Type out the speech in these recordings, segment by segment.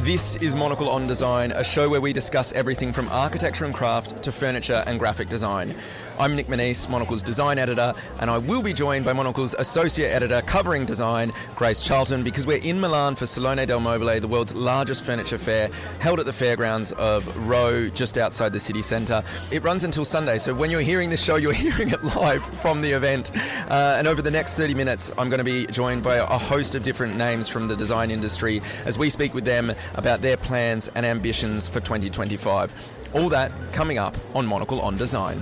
This is Monocle on Design, a show where we discuss everything from architecture and craft to furniture and graphic design. I'm Nick Manise, Monocle's design editor, and I will be joined by Monocle's associate editor covering design, Grace Charlton, because we're in Milan for Salone del Mobile, the world's largest furniture fair, held at the fairgrounds of Rho, just outside the city centre. It runs until Sunday, so when you're hearing this show, you're hearing it live from the event. And over the next 30 minutes, I'm going to be joined by a host of different names from the design industry as we speak with them about their plans and ambitions for 2025. All that coming up on Monocle on Design.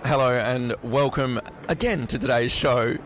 Hello and welcome again to today's show.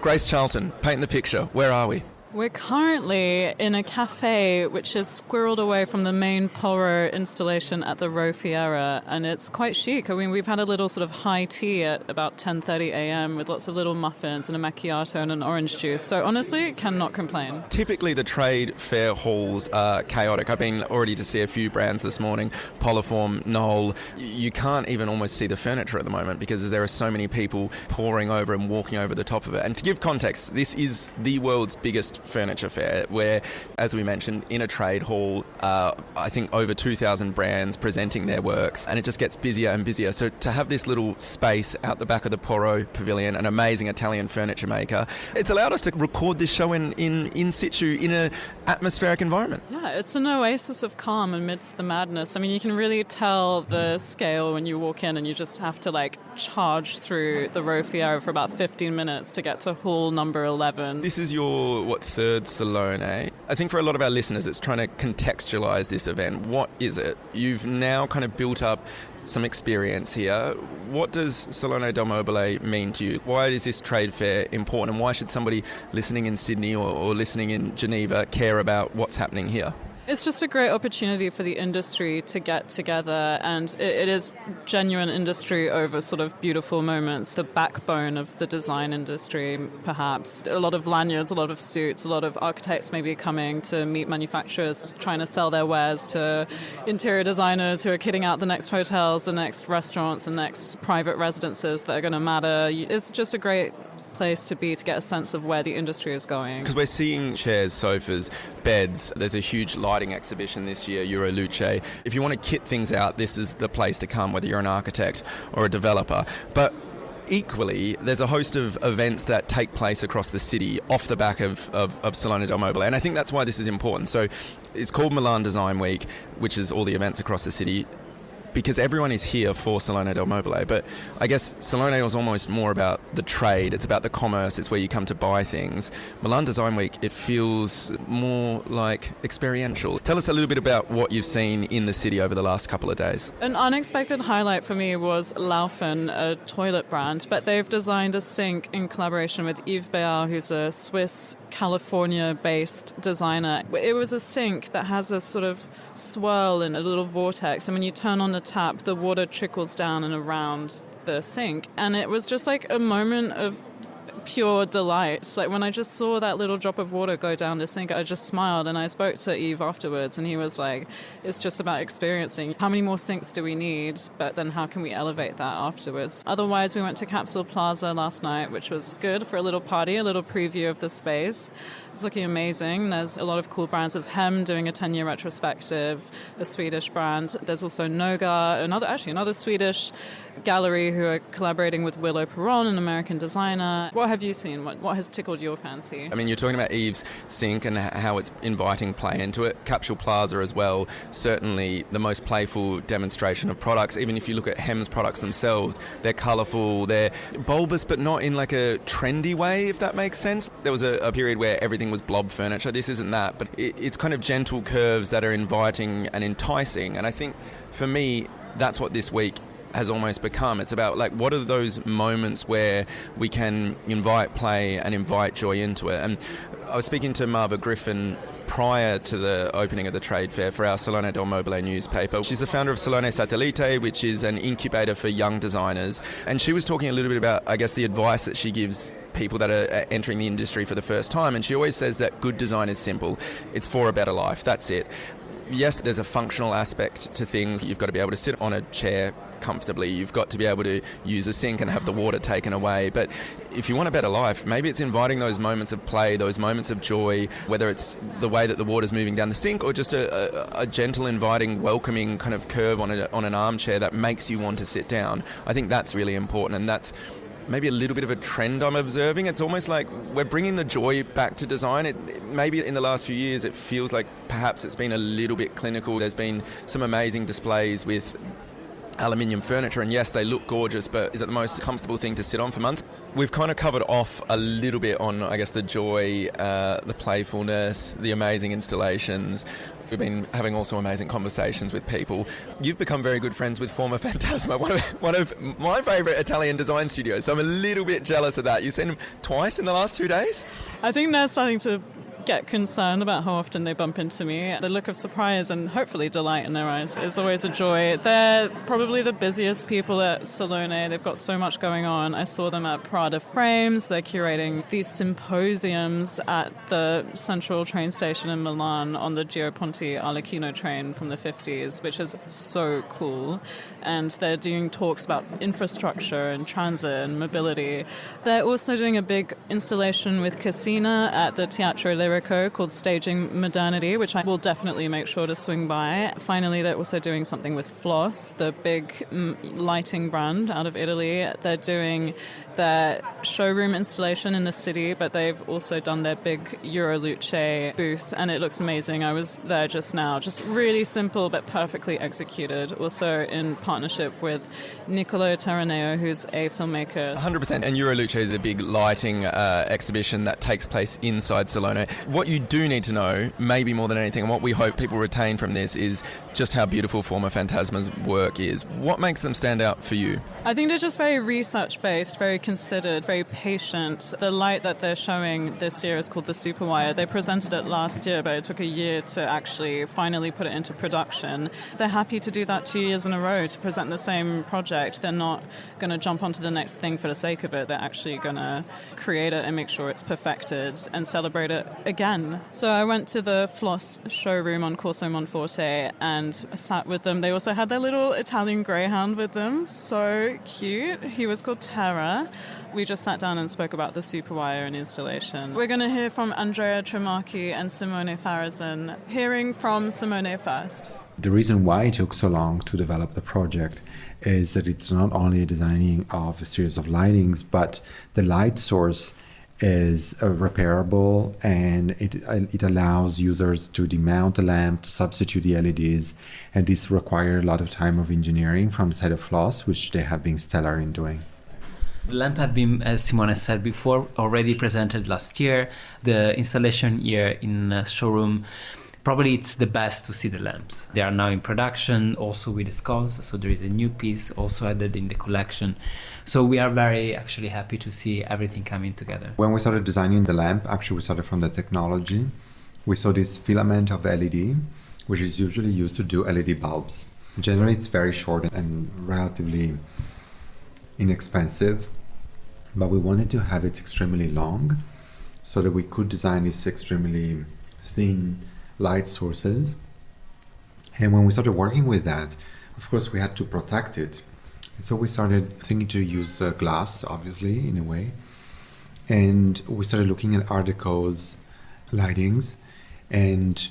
Grace Charlton, paint the picture. Where are we? We're currently in a cafe which is squirreled away from the main Polo installation at the Rho Fiera, and it's quite chic. I mean, we've had a little sort of high tea at about 10:30 a.m. with lots of little muffins and a macchiato and an orange juice. So honestly, cannot complain. Typically, the trade fair halls are chaotic. I've been already to see a few brands this morning, Poliform, Knoll. You can't even almost see the furniture at the moment because there are so many people pouring over and walking over the top of it. And to give context, this is the world's biggest furniture fair where, as we mentioned, in a trade hall, I think over 2,000 brands presenting their works, and it just gets busier and busier. So to have this little space out the back of the Poro Pavilion, an amazing Italian furniture maker, it's allowed us to record this show in situ in an atmospheric environment. Yeah, it's an oasis of calm amidst the madness. I mean, you can really tell the scale when you walk in and you just have to charge through the Rho Fiera for about 15 minutes to get to hall number 11. This is your, third Salone. I think for a lot of our listeners, it's trying to contextualize this event. What is it? You've now kind of built up some experience here. What does Salone del Mobile mean to you? Why is this trade fair important, and why should somebody listening in Sydney or listening in Geneva care about what's happening here? It's just a great opportunity for the industry to get together, and it is genuine industry over sort of beautiful moments, the backbone of the design industry, perhaps. A lot of lanyards, a lot of suits, a lot of architects maybe coming to meet manufacturers, trying to sell their wares to interior designers who are kitting out the next hotels, the next restaurants, the next private residences that are going to matter. It's just a great place to be to get a sense of where the industry is going. Because we're seeing chairs, sofas, beds. There's a huge lighting exhibition this year, Euroluce. If you want to kit things out, this is the place to come, whether you're an architect or a developer. But equally, there's a host of events that take place across the city off the back of Salone del Mobile. And I think that's why this is important. So it's called Milan Design Week, which is all the events across the city, because everyone is here for Salone del Mobile. But I guess Salone is almost more about the trade. It's about the commerce. It's where you come to buy things. Milan Design Week, it feels more like experiential. Tell us a little bit about what you've seen in the city over the last couple of days. An unexpected highlight for me was Laufen, a toilet brand, but they've designed a sink in collaboration with Yves Béard, who's a Swiss, California-based designer. It was a sink that has a sort of swirl and a little vortex, and when you turn on the tap, the water trickles down and around the sink, and it was just like a moment of pure delight. Like when I just saw that little drop of water go down the sink, I just smiled, and I spoke to Yves afterwards, and he was like, it's just about experiencing. How many more sinks do we need? But then how can we elevate that afterwards? Otherwise, we went to Capsule Plaza last night, which was good for a little party, a little preview of the space. It's looking amazing. There's a lot of cool brands. There's Hem doing a 10-year retrospective, a Swedish brand. There's also Noga, another Swedish gallery who are collaborating with Willow Perron, an American designer. What have you seen? What has tickled your fancy? I mean, you're talking about Yves' sink and how it's inviting play into it. Capsule Plaza as well, certainly the most playful demonstration of products. Even if you look at Hem's products themselves, they're colourful, they're bulbous, but not in like a trendy way, if that makes sense. There was a period where everything was blob furniture. This isn't that, but it's kind of gentle curves that are inviting and enticing. And I think for me, that's what this week has almost become. It's about what are those moments where we can invite play and invite joy into it. And I was speaking to Marva Griffin prior to the opening of the trade fair for our Salone del Mobile newspaper. She's the founder of Salone Satellite, which is an incubator for young designers. And she was talking a little bit about, I guess, the advice that she gives people that are entering the industry for the first time. And she always says that good design is simple. It's for a better life. That's it. yes, there's a functional aspect to things. You've got to be able to sit on a chair comfortably. You've got to be able to use a sink and have the water taken away. But if you want a better life, maybe it's inviting those moments of play, those moments of joy, whether it's the way that the water's moving down the sink or just a gentle, inviting, welcoming kind of curve on an armchair that makes you want to sit down. I think that's really important, and that's maybe a little bit of a trend I'm observing. It's almost like we're bringing the joy back to design. Maybe in the last few years it feels like perhaps it's been a little bit clinical. There's been some amazing displays with aluminium furniture, and yes, they look gorgeous, but is it the most comfortable thing to sit on for months? We've kind of covered off a little bit on, I guess, the joy, the playfulness, the amazing installations. We've been having also amazing conversations with people. You've become very good friends with Formafantasma, one of my favourite Italian design studios, so I'm a little bit jealous of that. You've seen them twice in the last 2 days? I think they're starting to get concerned about how often they bump into me. The look of surprise and hopefully delight in their eyes is always a joy. They're probably the busiest people at Salone. They've got so much going on. I saw them at Prada Frames. They're curating these symposiums at the central train station in Milan on the Giro Ponte Arlecchino train from the 50s, which is so cool. And they're doing talks about infrastructure and transit and mobility. They're also doing a big installation with Cassina at the Teatro Lirico called Staging Modernity, which I will definitely make sure to swing by. Finally, they're also doing something with Floss, the big lighting brand out of Italy. They're doing their showroom installation in the city, but they've also done their big Euroluce booth, and it looks amazing. I was there just now. Just really simple but perfectly executed. Also in partnership with Niccolo Taraneo, who's a filmmaker. 100%, and Euroluce is a big lighting exhibition that takes place inside Salone. What you do need to know, maybe more than anything, and what we hope people retain from this, is just how beautiful Formafantasma's work is. What makes them stand out for you? I think they're just very research-based, very considered, very patient. The light that they're showing this year is called the Superwire. They presented it last year, but it took a year to actually finally put it into production. They're happy to do that 2 years in a row, to present the same project. They're not going to jump onto the next thing for the sake of it. They're actually going to create it and make sure it's perfected and celebrate it again. So I went to the Floss showroom on Corso Monforte and sat with them. They also had their little Italian greyhound with them. So cute. He was called Terra. We just sat down and spoke about the Superwire and installation. We're going to hear from Andrea Tremarchi and Simone Farazan. Hearing from Simone first. The reason why it took so long to develop the project is that it's not only a designing of a series of lightings, but the light source is repairable, and it allows users to demount the lamp, to substitute the LEDs, and this requires a lot of time of engineering from the side of Floss, which they have been stellar in doing. The lamp have been, as Simone said before, already presented last year. The installation here in showroom, probably it's the best to see the lamps. They are now in production, also with the sconce, so there is a new piece also added in the collection. So we are very actually happy to see everything coming together. When we started designing the lamp, actually we started from the technology. We saw this filament of LED, which is usually used to do LED bulbs. Generally it's very short and relatively inexpensive, but we wanted to have it extremely long so that we could design these extremely thin light sources. And when we started working with that, of course we had to protect it. So we started thinking to use glass, obviously, in a way. And we started looking at Art Deco's lightings, and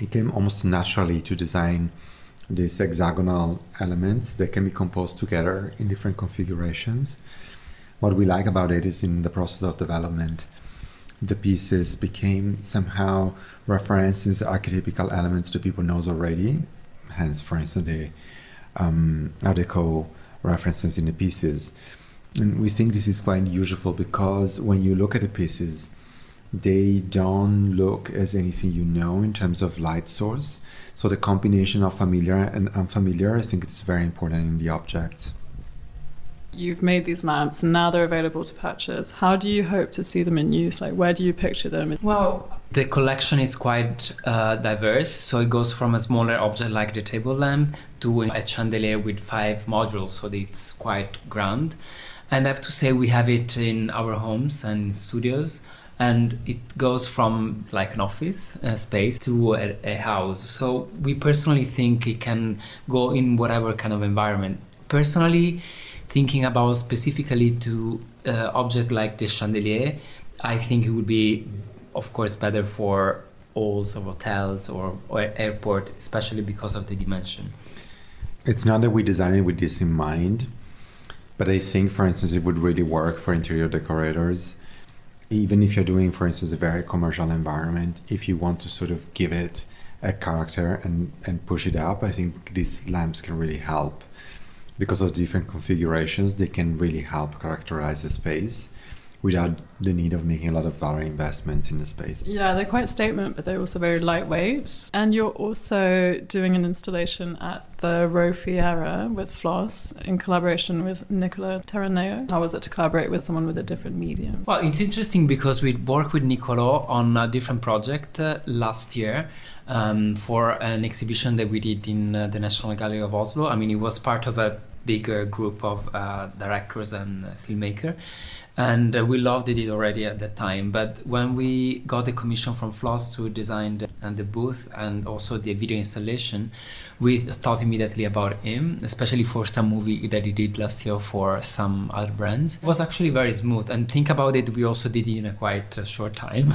it came almost naturally to design these hexagonal elements that can be composed together in different configurations. What we like about it is in the process of development, the pieces became somehow references, archetypical elements that people knows already. Hence, for instance, the Art Deco references in the pieces. And we think this is quite useful because when you look at the pieces, they don't look as anything you know in terms of light source. So the combination of familiar and unfamiliar, I think it's very important in the objects. You've made these lamps and now they're available to purchase. How do you hope to see them in use? Like, where do you picture them? Well, the collection is quite diverse. So it goes from a smaller object like the table lamp to a chandelier with 5 modules. So it's quite grand. And I have to say we have it in our homes and studios. and it goes from like an office space to a house. So we personally think it can go in whatever kind of environment. Personally, thinking about specifically to objects like the chandelier, I think it would be, of course, better for halls of hotels or airport, especially because of the dimension. It's not that we designed it with this in mind, but I think, for instance, it would really work for interior decorators. Even if you're doing, for instance, a very commercial environment, if you want to sort of give it a character and push it up, I think these lamps can really help. Because of different configurations, they can really help characterize the space without the need of making a lot of value investments in the space. Yeah, they're quite statement, but they're also very lightweight. And you're also doing an installation at the Rofiera with Floss in collaboration with Nicola Terraneo. How was it to collaborate with someone with a different medium? Well, it's interesting because we worked with Nicola on a different project last year for an exhibition that we did in the National Gallery of Oslo. I mean, it was part of a bigger group of directors and filmmakers. And we loved it already at that time. But when we got the commission from Floss to design the booth and also the video installation, we thought immediately about him, especially for some movie that he did last year for some other brands. It was actually very smooth. And think about it, we also did it in a quite short time.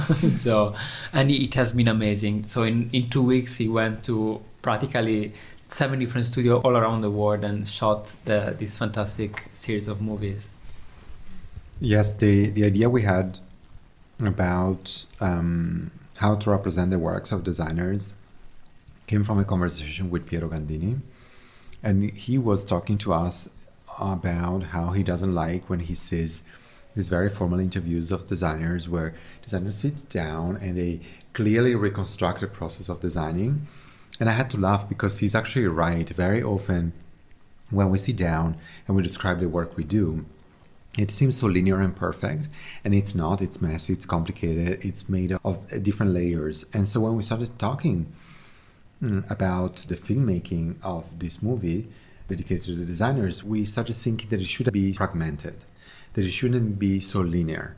And it has been amazing. So in 2 weeks, he went to practically 7 different studios all around the world and shot this fantastic series of movies. Yes, the idea we had about how to represent the works of designers came from a conversation with Piero Gandini. And he was talking to us about how he doesn't like when he sees these very formal interviews of designers where designers sit down and they clearly reconstruct the process of designing. And I had to laugh because he's actually right. Very often when we sit down and we describe the work we do, it seems so linear and perfect, and it's not. It's messy, it's complicated, it's made of different layers. And so when we started talking about the filmmaking of this movie dedicated to the designers, we started thinking that it should be fragmented, that it shouldn't be so linear.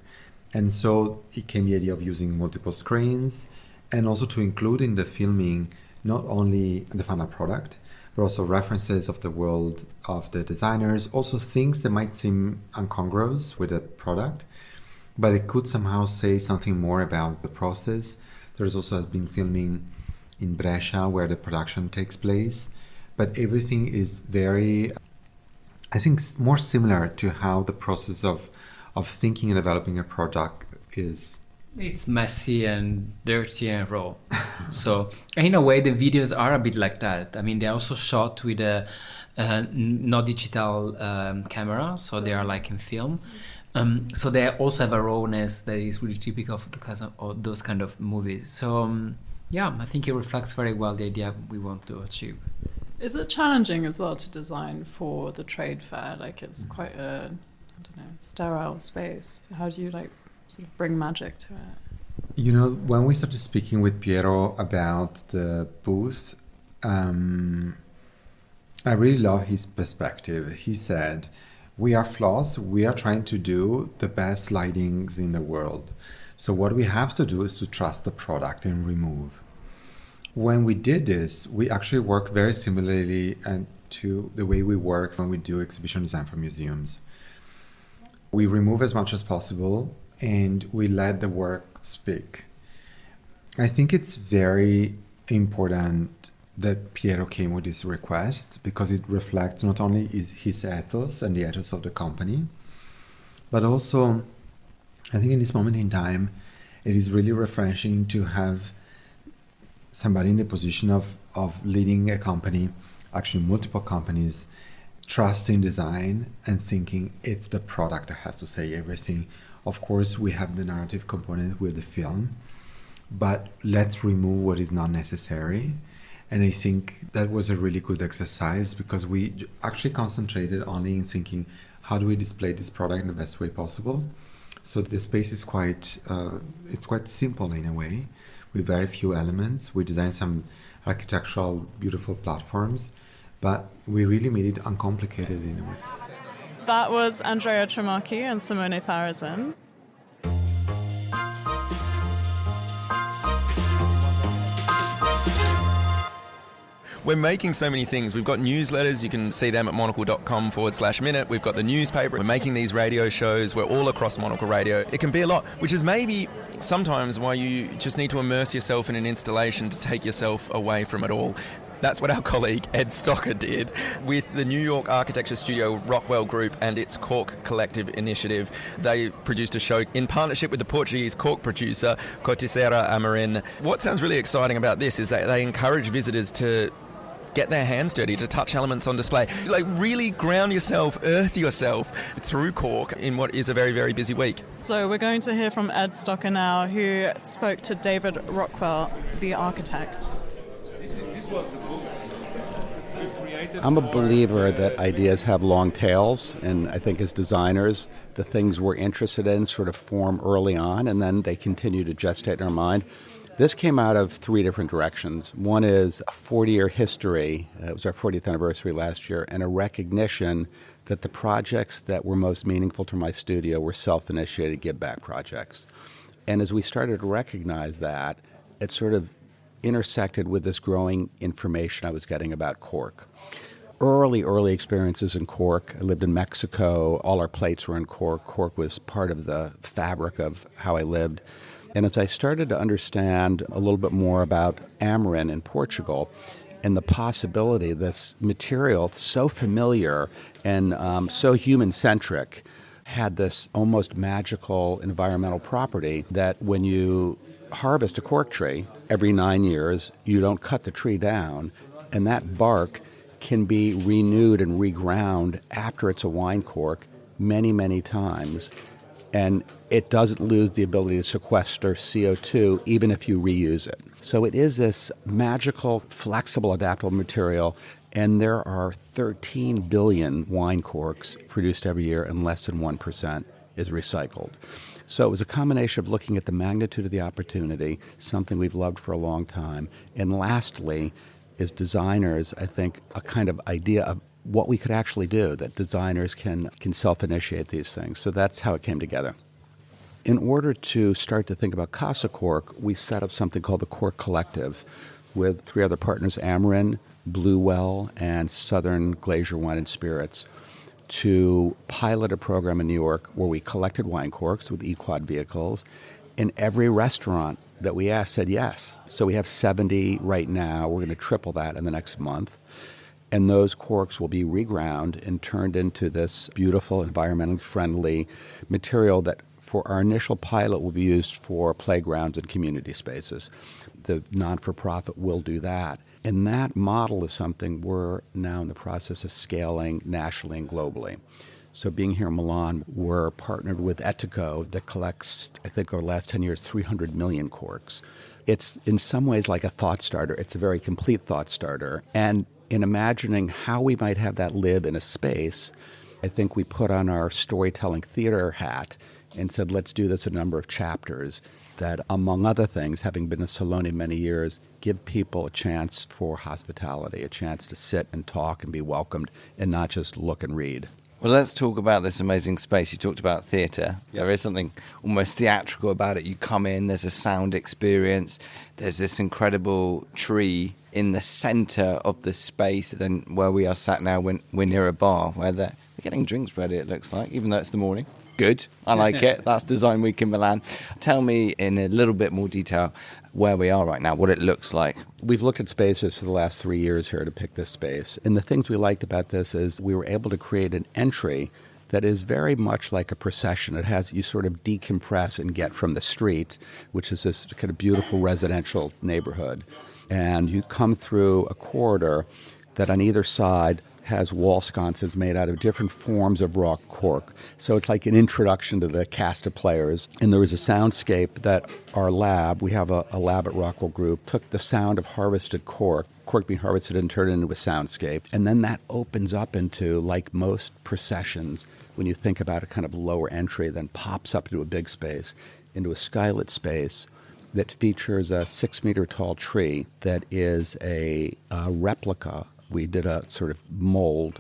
And so it came the idea of using multiple screens and also to include in the filming not only the final product, but also references of the world of the designers, also things that might seem incongruous with the product, but it could somehow say something more about the process. There's also been filming in Brescia where the production takes place, but everything is very, I think, more similar to how the process of thinking and developing a product is. It's messy and dirty and raw. So in a way, the videos are a bit like that. I mean, they're also shot with a not digital camera, so they are like in film. So they also have a rawness that is really typical of those kind of movies. So yeah, I think it reflects very well the idea we want to achieve. Is it challenging as well to design for the trade fair? Like it's quite a, sterile space. How do you sort of bring magic to it? You know, when we started speaking with Piero about the booth, I really love his perspective. He said, we are Floss, we are trying to do the best lightings in the world. So what we have to do is to trust the product and remove. When we did this, we actually worked very similarly to the way we work when we do exhibition design for museums. We remove as much as possible and we let the work speak. I think it's very important that Piero came with this request because it reflects not only his ethos and the ethos of the company, but also I think in this moment in time, it is really refreshing to have somebody in the position of leading a company, actually multiple companies, trusting design and thinking it's the product that has to say everything. Of course, we have the narrative component with the film, but let's remove what is not necessary. And I think that was a really good exercise because we actually concentrated only in thinking, how do we display this product in the best way possible? So the space is quite simple in a way, with very few elements. We designed some architectural, beautiful platforms, but we really made it uncomplicated in a way. That was Andrea Tremacchi and Simone Farazin. we're making so many things. We've got newsletters. You can see them at monocle.com/minute. We've got the newspaper. We're making these radio shows. We're all across Monocle Radio. It can be a lot, which is maybe sometimes why you just need to immerse yourself in an installation to take yourself away from it all. That's what our colleague Ed Stocker did with the New York architecture studio Rockwell Group and its Cork Collective initiative. They produced a show in partnership with the Portuguese cork producer Corticeira Amarin. What sounds really exciting about this is that they encourage visitors to get their hands dirty, to touch elements on display. Like, really ground yourself, earth yourself through cork in what is a very, very busy week. So we're going to hear from Ed Stocker now, who spoke to David Rockwell, the architect. This was the book we've created. I'm a believer that ideas have long tails, and I think as designers, the things we're interested in sort of form early on, and then they continue to gestate in our mind. This came out of three different directions. One is a 40-year history. It was our 40th anniversary last year, and a recognition that the projects that were most meaningful to my studio were self-initiated give-back projects. And as we started to recognize that, it sort of intersected with this growing information I was getting about cork. Early experiences in cork. I lived in Mexico. All our plates were in cork. Cork was part of the fabric of how I lived. And as I started to understand a little bit more about Amarin in Portugal and the possibility of this material, so familiar and so human-centric, had this almost magical environmental property that when you harvest a cork tree every 9 years, you don't cut the tree down, and that bark can be renewed and reground after it's a wine cork many, many times. And it doesn't lose the ability to sequester CO2 even if you reuse it. So it is this magical, flexible, adaptable material, and there are 13 billion wine corks produced every year, and less than 1% is recycled. So it was a combination of looking at the magnitude of the opportunity, something we've loved for a long time, and lastly, as designers, I think a kind of idea of what we could actually do, that designers can self-initiate these things. So that's how it came together. In order to start to think about Casa Cork, we set up something called the Cork Collective with three other partners, Amarin, Bluewell, and Southern Glacier Wine and Spirits, to pilot a program in New York where we collected wine corks with equad vehicles, and every restaurant that we asked said yes. So we have 70 right now. We're going to triple that in the next month. And those corks will be reground and turned into this beautiful, environmentally friendly material that for our initial pilot will be used for playgrounds and community spaces. The non-for-profit will do that. And that model is something we're now in the process of scaling nationally and globally. So being here in Milan, we're partnered with Etico that collects, I think over the last 10 years, 300 million corks. It's in some ways like a thought starter. It's a very complete thought starter. And in imagining how we might have that live in a space, I think we put on our storytelling theater hat and said, let's do this in a number of chapters that, among other things, having been a Salone many years, give people a chance for hospitality, a chance to sit and talk and be welcomed and not just look and read. Well, let's talk about this amazing space. You talked about theatre. Yep. There is something almost theatrical about it. You come in, there's a sound experience, there's this incredible tree in the centre of the space. And then where we are sat now, we're near a bar where they're getting drinks ready, it looks like, even though it's the morning. Good. I like it. That's Design Week in Milan. Tell me in a little bit more detail where we are right now, what it looks like. We've looked at spaces for the last 3 years here to pick this space. And the things we liked about this is we were able to create an entry that is very much like a procession. It has, you sort of decompress and get from the street, which is this kind of beautiful residential neighborhood. And you come through a corridor that on either side has wall sconces made out of different forms of raw cork. So it's like an introduction to the cast of players. And there was a soundscape that our lab, we have a lab at Rockwell Group, took the sound of harvested cork being harvested and turned into a soundscape. And then that opens up into, like most processions, when you think about a kind of lower entry, then pops up into a big space, into a skylit space that features a 6-meter-tall tree that is a replica. We did a sort of mold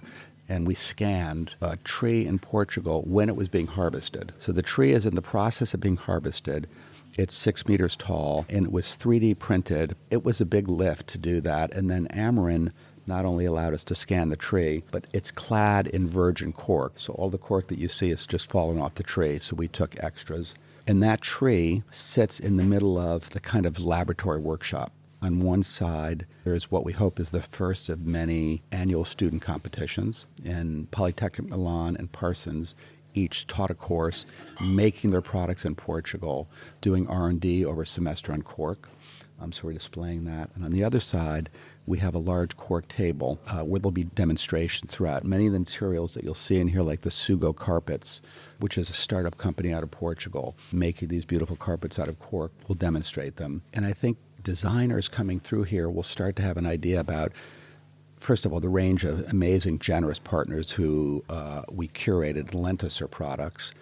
and we scanned a tree in Portugal when it was being harvested. So the tree is in the process of being harvested. It's 6 meters tall, and it was 3D printed. It was a big lift to do that. And then Amarin not only allowed us to scan the tree, but it's clad in virgin cork. So all the cork that you see is just falling off the tree. So we took extras. And that tree sits in the middle of the kind of laboratory workshop. On one side, there's what we hope is the first of many annual student competitions. And Polytechnic Milan and Parsons each taught a course making their products in Portugal, doing R&D over a semester on cork. So we're displaying that. And on the other side, we have a large cork table where there'll be demonstrations throughout. Many of the materials that you'll see in here, like the Sugo carpets, which is a startup company out of Portugal, making these beautiful carpets out of cork, will demonstrate them. And I think designers coming through here will start to have an idea about, first of all, the range of amazing, generous partners who we curated and lent us their products,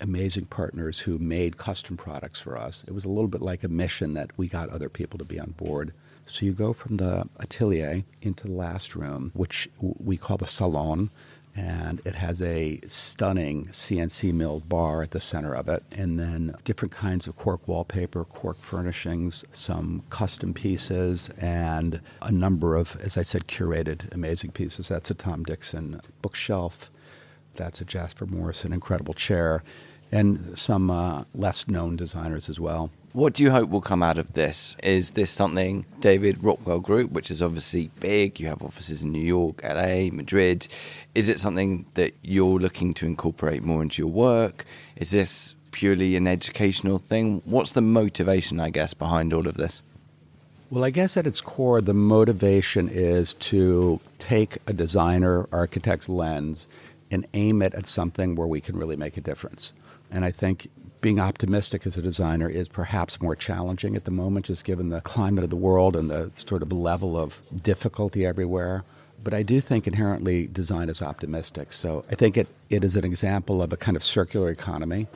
amazing partners who made custom products for us. It was a little bit like a mission that we got other people to be on board. So you go from the atelier into the last room, which we call the Salone, and it has a stunning CNC milled bar at the center of it, and then different kinds of cork wallpaper, cork furnishings, some custom pieces, and a number of, as I said, curated amazing pieces. That's a Tom Dixon bookshelf. That's a Jasper Morrison incredible chair, and some less known designers as well. What do you hope will come out of this? Is this something, David Rockwell Group, which is obviously big, you have offices in New York, LA, Madrid, is it something that you're looking to incorporate more into your work? Is this purely an educational thing? What's the motivation, I guess, behind all of this? Well, I guess at its core, the motivation is to take a designer, architect's lens and aim it at something where we can really make a difference. And I think being optimistic as a designer is perhaps more challenging at the moment, just given the climate of the world and the sort of level of difficulty everywhere. But I do think inherently design is optimistic. So I think it is an example of a kind of circular economy.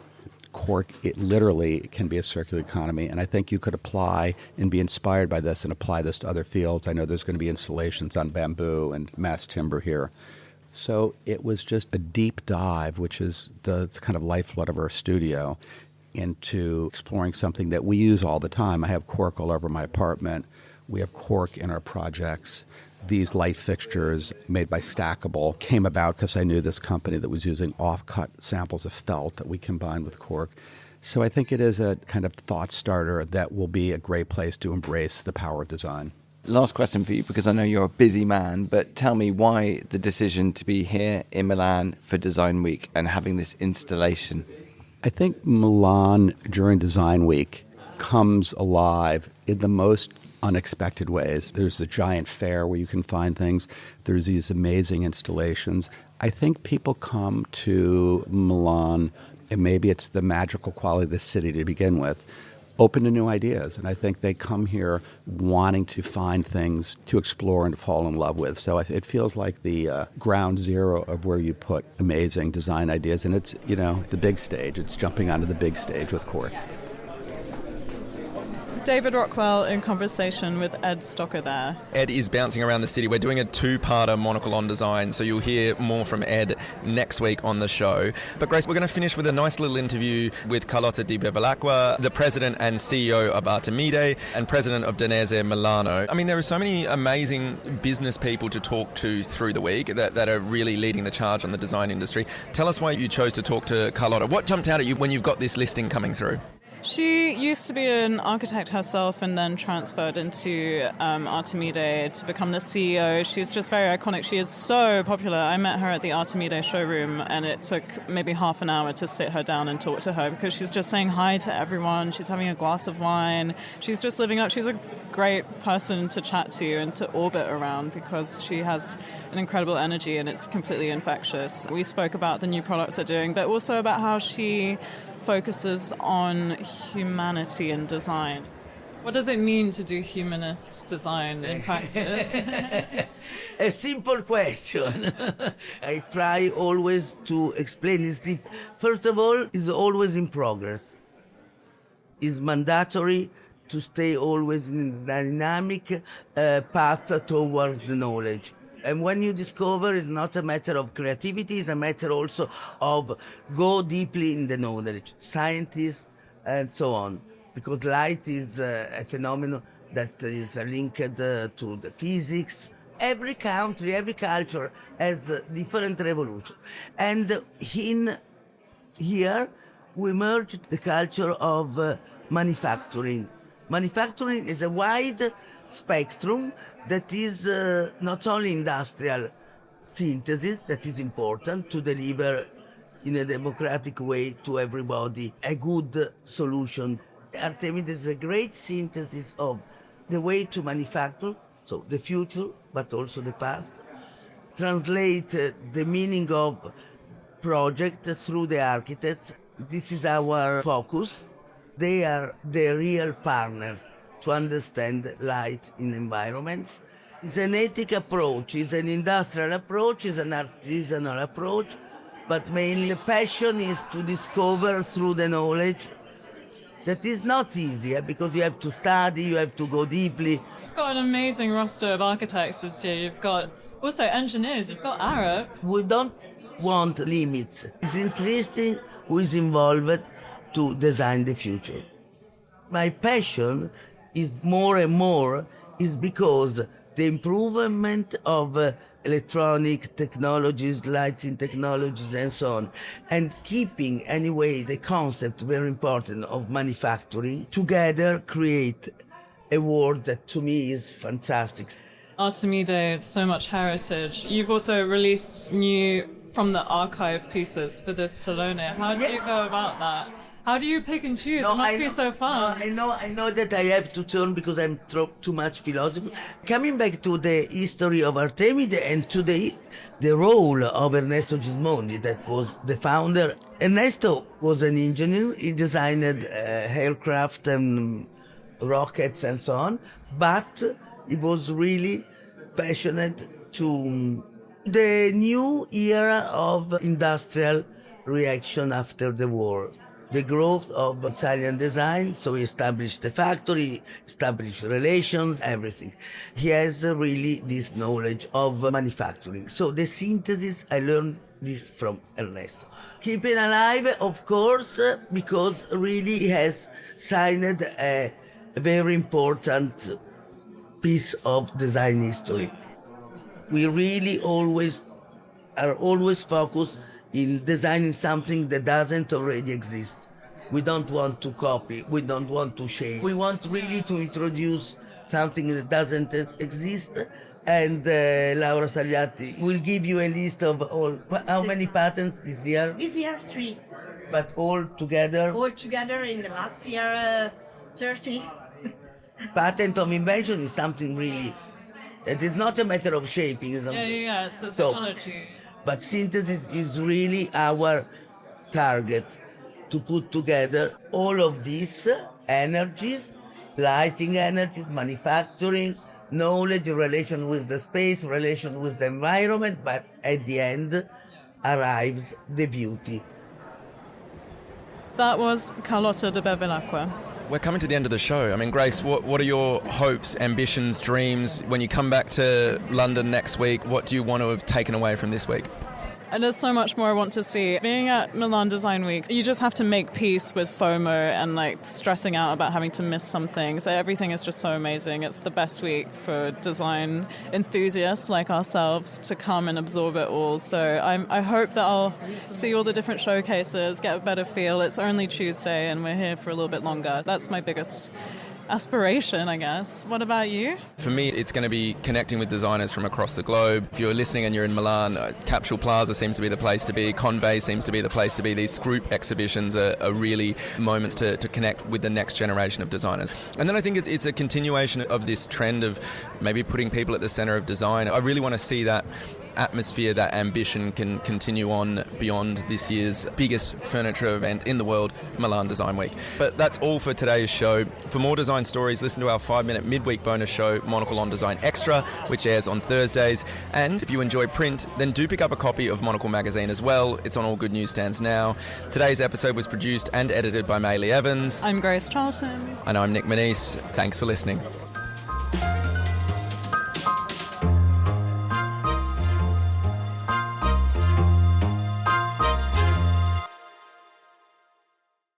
Cork, it literally can be a circular economy. And I think you could apply and be inspired by this and apply this to other fields. I know there's going to be installations on bamboo and mass timber here. So it was just a deep dive, which is the kind of lifeblood of our studio, into exploring something that we use all the time. I have cork all over my apartment. We have cork in our projects. These light fixtures made by Stackable came about because I knew this company that was using off-cut samples of felt that we combined with cork. So I think it is a kind of thought starter that will be a great place to embrace the power of design. Last question for you, because I know you're a busy man, but tell me why the decision to be here in Milan for Design Week and having this installation? I think Milan during Design Week comes alive in the most unexpected ways. There's a giant fair where you can find things. There's these amazing installations. I think people come to Milan, and maybe it's the magical quality of the city to begin with, open to new ideas. And I think they come here wanting to find things to explore and to fall in love with. So it feels like the ground zero of where you put amazing design ideas. And it's, the big stage. It's jumping onto the big stage with cork. David Rockwell in conversation with Ed Stocker there. Ed is bouncing around the city. We're doing a two-parter Monocle on design, so you'll hear more from Ed next week on the show. But Grace, we're going to finish with a nice little interview with Carlotta Di Bevilacqua, the president and CEO of Artemide and president of Danese Milano. I mean, there are so many amazing business people to talk to through the week that are really leading the charge on the design industry. Tell us why you chose to talk to Carlotta. What jumped out at you when you've got this listing coming through? She used to be an architect herself and then transferred into Artemide to become the CEO. She's just very iconic. She is so popular. I met her at the Artemide showroom and it took maybe half an hour to sit her down and talk to her because she's just saying hi to everyone. She's having a glass of wine. She's just living up. She's a great person to chat to and to orbit around because she has an incredible energy and it's completely infectious. We spoke about the new products they're doing, but also about how she focuses on humanity in design. What does it mean to do humanist design in practice? A simple question. I try always to explain this. First of all, it's always in progress. It's mandatory to stay always in the dynamic path towards the knowledge. And when you discover, it's not a matter of creativity, it's a matter also of go deeply in the knowledge, scientists and so on. Because light is a phenomenon that is linked to the physics. Every country, every culture has a different revolution. And here we merged the culture of manufacturing. Manufacturing is a wide spectrum that is not only industrial synthesis, that is important to deliver in a democratic way to everybody a good solution. Artemide is a great synthesis of the way to manufacture, so the future, but also the past. Translate the meaning of project through the architects. This is our focus. They are the real partners to understand light in environments. It's an ethical approach, it's an industrial approach, it's an artisanal approach, but mainly the passion is to discover through the knowledge. That is not easy because you have to study, you have to go deeply. You've got an amazing roster of architects this year. You've got also engineers, you've got Arab. We don't want limits. It's interesting who is involved to design the future. My passion is more and more is because the improvement of electronic technologies, lighting technologies and so on, and keeping anyway the concept very important of manufacturing together create a world that to me is fantastic. Artemide, so much heritage. You've also released new from the archive pieces for this Salone. How do you go about that? How do you pick and choose? It must be so fun. I know that I have to turn because I'm too much philosophy. Coming back to the history of Artemide and to the role of Ernesto Gismondi, that was the founder. Ernesto was an engineer. He designed aircraft and rockets and so on, but he was really passionate to the new era of industrial reaction after the war. The growth of Italian design, so he established the factory, established relations, everything. He has really this knowledge of manufacturing. So the synthesis, I learned this from Ernesto. Keeping alive, of course, because really he has signed a very important piece of design history. We really are always focused in designing something that doesn't already exist. We don't want to copy, we don't want to share. We want really to introduce something that doesn't exist, and Laura Sagliati will give you a list of all. How many patents this year? This year, 3. But all together? All together in the last year, 30. Patent of invention is something really, it is not a matter of shaping. Yeah, it's the technology. But synthesis is really our target, to put together all of these energies, lighting energies, manufacturing, knowledge, relation with the space, relation with the environment, but at the end arrives the beauty. That was Carlotta de Bevilacqua. We're coming to the end of the show. I mean, Grace, what are your hopes, ambitions, dreams? When you come back to London next week, what do you want to have taken away from this week? And there's so much more I want to see. Being at Milan Design Week, you just have to make peace with FOMO and like stressing out about having to miss something. So everything is just so amazing. It's the best week for design enthusiasts like ourselves to come and absorb it all. So I hope that I'll see all the different showcases, get a better feel. It's only Tuesday and we're here for a little bit longer. That's my biggest aspiration, I guess. What about you? For me, it's going to be connecting with designers from across the globe. If you're listening and you're in Milan, Capsule Plaza seems to be the place to be. Convey seems to be the place to be. These group exhibitions are really moments to connect with the next generation of designers. And then I think it's a continuation of this trend of maybe putting people at the center of design. I really want to see that atmosphere, that ambition can continue on beyond this year's biggest furniture event in the world, Milan Design Week. But that's all for today's show. For more design stories, listen to our 5-minute midweek bonus show, Monocle on Design Extra, which airs on Thursdays. And if you enjoy print, then do pick up a copy of Monocle magazine as well. It's on all good newsstands now. Today's episode was produced and edited by Maylee Evans. I'm Grace Charlton. And I'm Nick Manise. Thanks for listening.